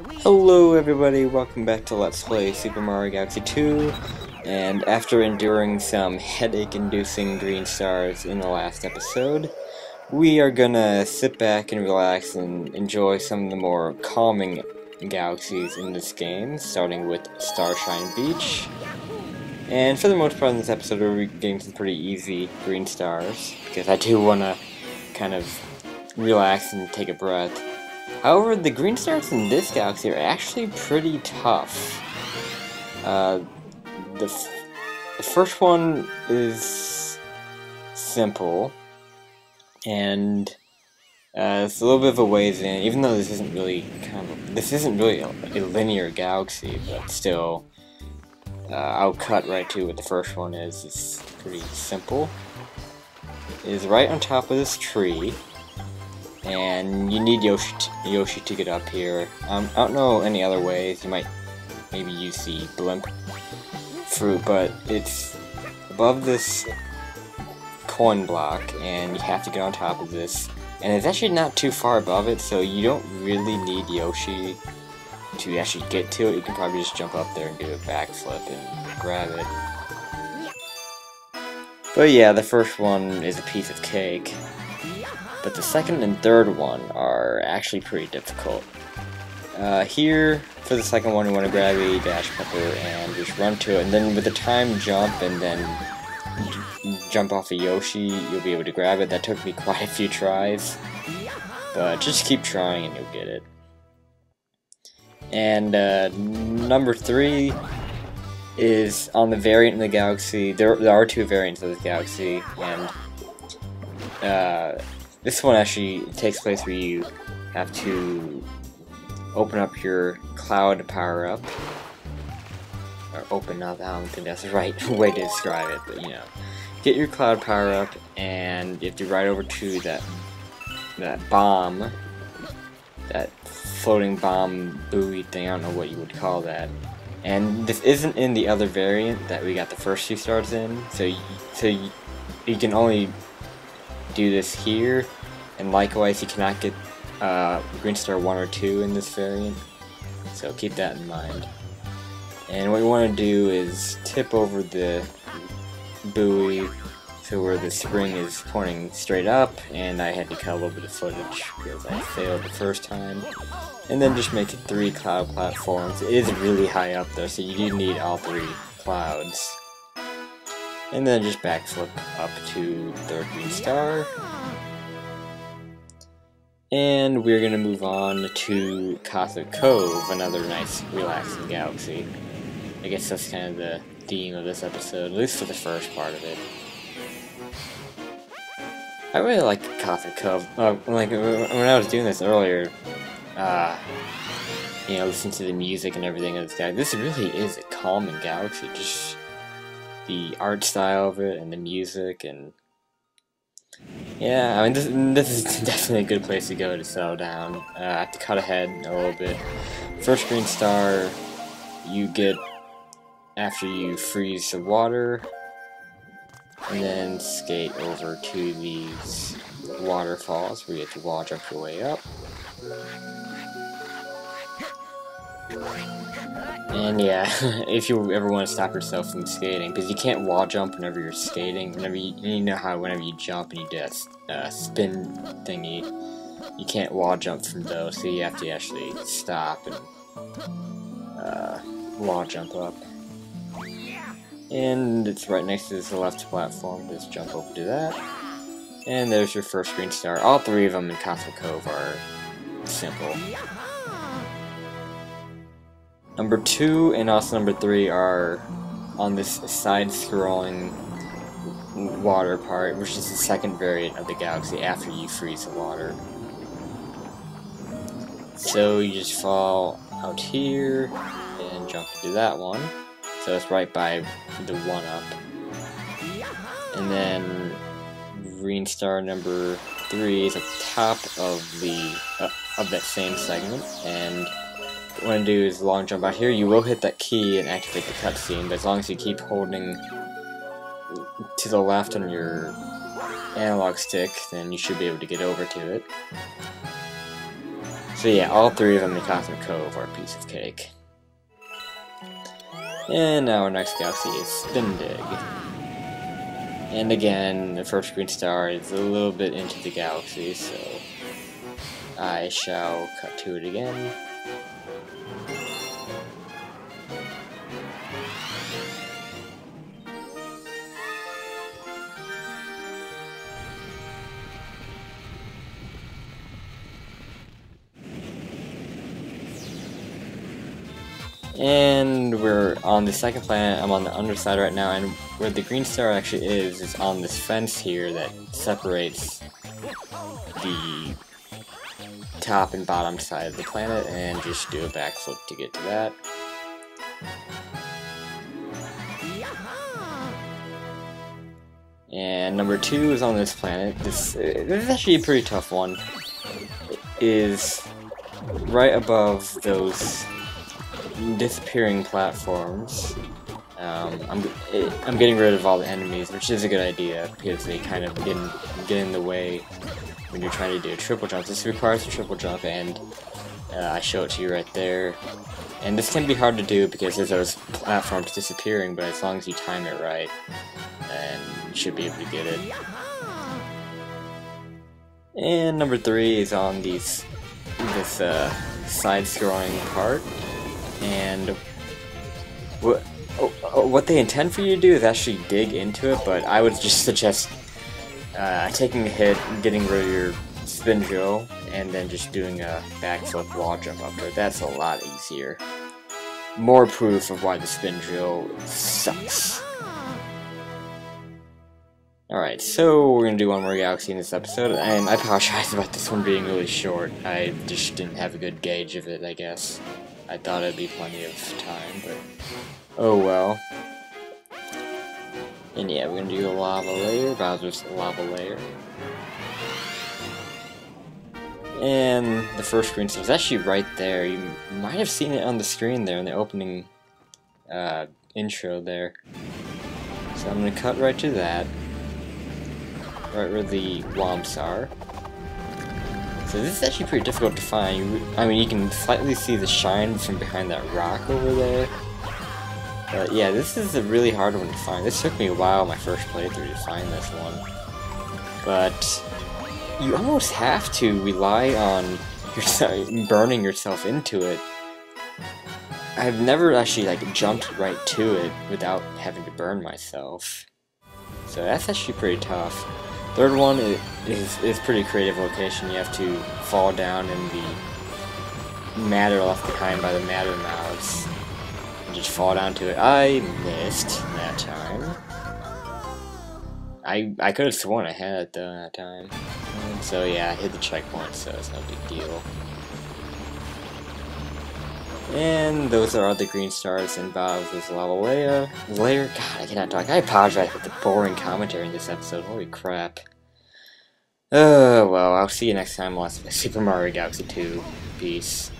Hello everybody, welcome back to Let's Play Super Mario Galaxy 2, and after enduring some headache-inducing green stars in the last episode, we are gonna sit back and relax and enjoy some of the more calming galaxies in this game, starting with Starshine Beach. And for the most part in this episode we're getting some pretty easy green stars, because I do want to kind of relax and take a breath. However, the green stars in this galaxy are actually pretty tough. The first one is simple, and it's a little bit of a ways in, even though this isn't really a linear galaxy, but still, I'll cut right to what the first one is. It's pretty simple. It is right on top of this tree. And you need Yoshi to get up here. I don't know any other ways. You might maybe use the blimp fruit, but it's above this coin block, and you have to get on top of this. And it's actually not too far above it, so you don't really need Yoshi to actually get to it. You can probably just jump up there and do a backflip and grab it. But yeah, the first one is a piece of cake. But the second and third one are actually pretty difficult. Here, for the second one, you want to grab a dash pepper and just run to it, and then with the time jump and then jump off a Yoshi, you'll be able to grab it. That took me quite a few tries, but just keep trying and you'll get it. And number 3 is on the variant in the galaxy. There are 2 variants of this galaxy, and this one actually takes place where you have to open up your cloud power-up. Or open up, I don't think that's the right way to describe it, but you know. Get your cloud power-up, and you have to ride over to that bomb, that floating bomb buoy thing, I don't know what you would call that. And this isn't in the other variant that we got the first 2 stars in, so you can only do this here, and likewise you cannot get green star 1 or 2 in this variant, so keep that in mind. And what you want to do is tip over the buoy so where the spring is pointing straight up, and I had to cut a little bit of footage because I failed the first time. And then just make it 3 cloud platforms. It is really high up there, so you do need all 3 clouds. And then just backflip up to the 3rd green star. And we're going to move on to Cove, another nice relaxing galaxy. I guess that's kind of the theme of this episode, at least for the first part of it. I really like Cove. Like when I was doing this earlier, you know, listening to the music and everything of this guy, this really is a calming galaxy. Just the art style of it and the music, and yeah, I mean this is definitely a good place to go to settle down. I have to cut ahead a little bit. First green star you get after you freeze the water, and then skate over to these waterfalls where you have to wall jump your way up. And yeah, if you ever want to stop yourself from skating, because you can't wall jump whenever you're skating. Whenever you know how whenever you jump and you do that spin thingy, you can't wall jump from those, so you have to actually stop and wall jump up. And it's right next to this left platform. Just jump over to that, and there's your first green star. All 3 of them in Cove are simple. Number 2 and also number 3 are on this side-scrolling water part, which is the second variant of the galaxy after you freeze the water. So you just fall out here and jump into that one. So it's right by the 1-up. And then green star number 3 is at the top of the of that same segment, and what you want to do is long jump out here. You will hit that key and activate the cutscene, but as long as you keep holding to the left on your analog stick, then you should be able to get over to it. So yeah, all three of them in Cosmic Cove are a piece of cake. And now our next galaxy is SpinDig. And again, the first green star is a little bit into the galaxy, so I shall cut to it again. And we're on the second planet. I'm on the underside right now, and where the green star actually is on this fence here that separates the top and bottom side of the planet, and just do a backflip to get to that. And number 2 is on this planet. This is actually a pretty tough one. It is right above those disappearing platforms. I'm getting rid of all the enemies, which is a good idea because they kind of get in the way when you're trying to do a triple jump. This requires a triple jump, and I show it to you right there. And this can be hard to do because there's those platforms disappearing, but as long as you time it right, then you should be able to get it. And number 3 is on this side-scrolling part. And what they intend for you to do is actually dig into it, but I would just suggest taking a hit, getting rid of your spin drill, and then just doing a backflip wall jump up there. That's a lot easier. More proof of why the spin drill sucks. Alright, so we're gonna do one more galaxy in this episode, and I apologize about this one being really short. I just didn't have a good gauge of it, I guess. I thought it'd be plenty of time, but oh well. And yeah, we're gonna do a lava layer, Bowser's lava layer. And the first green star is actually right there. You might have seen it on the screen there in the opening intro there. So I'm gonna cut right to that. Right where the womps are. So this is actually pretty difficult to find. I mean, you can slightly see the shine from behind that rock over there. But yeah, this is a really hard one to find. This took me a while, my first playthrough, to find this one. But you almost have to rely on burning yourself into it. I've never actually jumped right to it without having to burn myself. So that's actually pretty tough. Third one is pretty creative location. You have to fall down in the matter left behind by the matter mouths and just fall down to it. I missed that time. I could have sworn I had it though that time. So yeah, I hit the checkpoint, so it's no big deal. And those are all the green stars and Bowser's lava layer. God, I cannot talk. I apologize for the boring commentary in this episode. Holy crap. Well, I'll see you next time on Super Mario Galaxy 2. Peace.